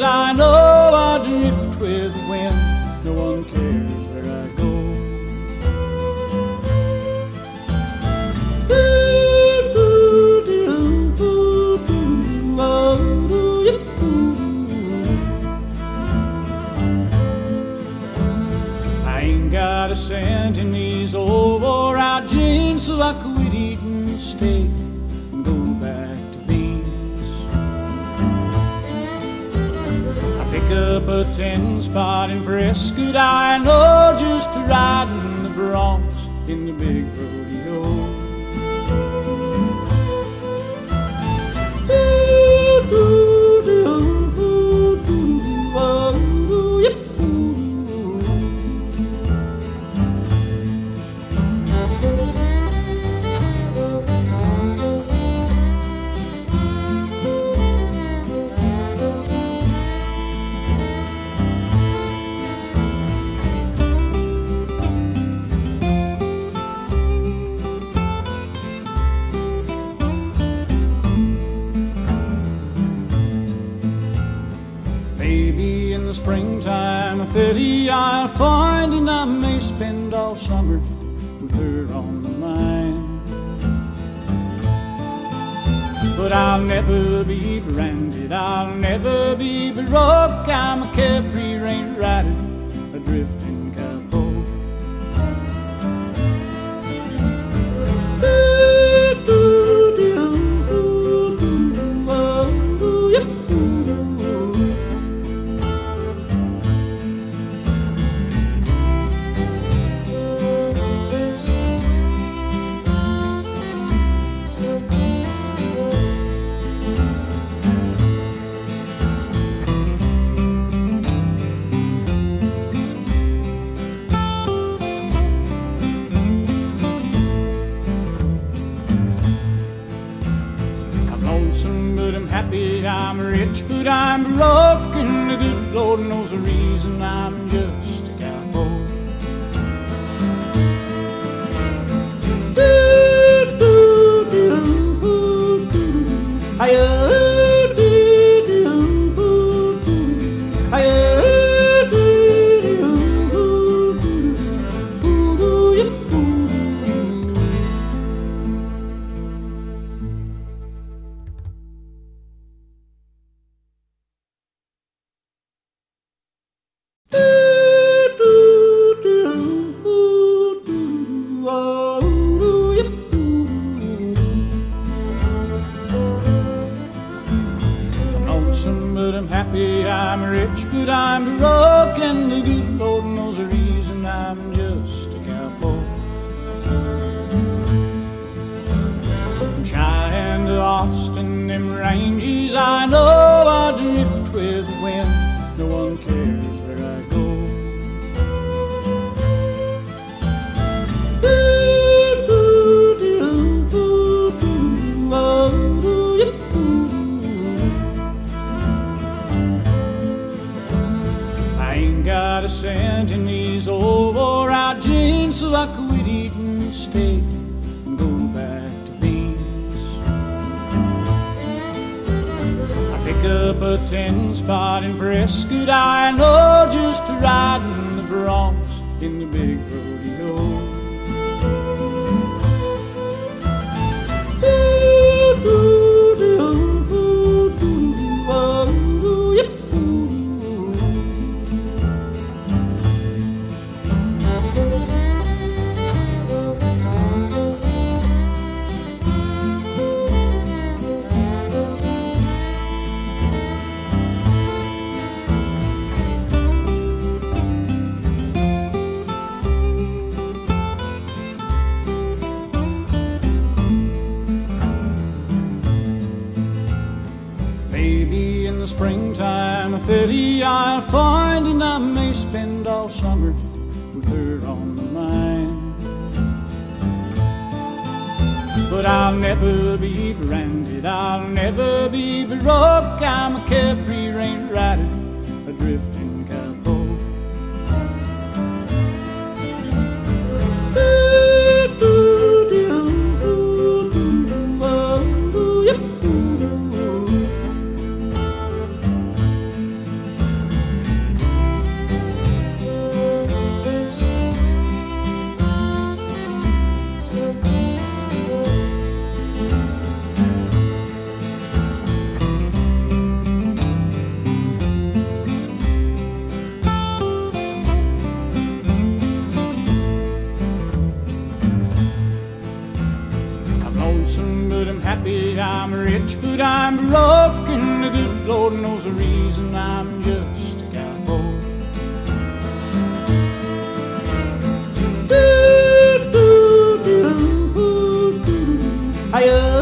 I know I drift with the wind. No one cares where I go. I ain't got a cent in these old wore-out jeans, so I quit eating steak and go back to beans. I pick up a 10-spot in Prescott, I know, just to ride in the broncs in the big rodeo. Maybe in the springtime of 30 I'll find, and I may spend all summer with her on the mind. But I'll never be branded, I'll never be baroque. I'm a Capri Range rider, a drifting cowboy. But I'm happy, I'm rich, but I'm broke, and the good Lord knows the reason. I'm just a cowboy. But I'm happy, I'm rich, but I'm broke, and the good Lord knows the reason. I'm just a cowboy. From Cheyenne to Austin, them ranges, I know I drift with the wind. No one cares where I go. Got a cent in these old wore-out jeans, so I quit eating steak and go back to beans. I pick up a 10-spot in Prescott, I know, just to ride in the broncs in the big rodeo. Maybe in the springtime of 30 I'll find, and I may spend all summer with her on the mind. But I'll never be branded, I'll never be baroque. I'm a Capri Range rider, a drifting cowboy. happy, I'm rich, but I'm broke, and the good Lord knows the reason I'm just a cowboy. Hi-yo.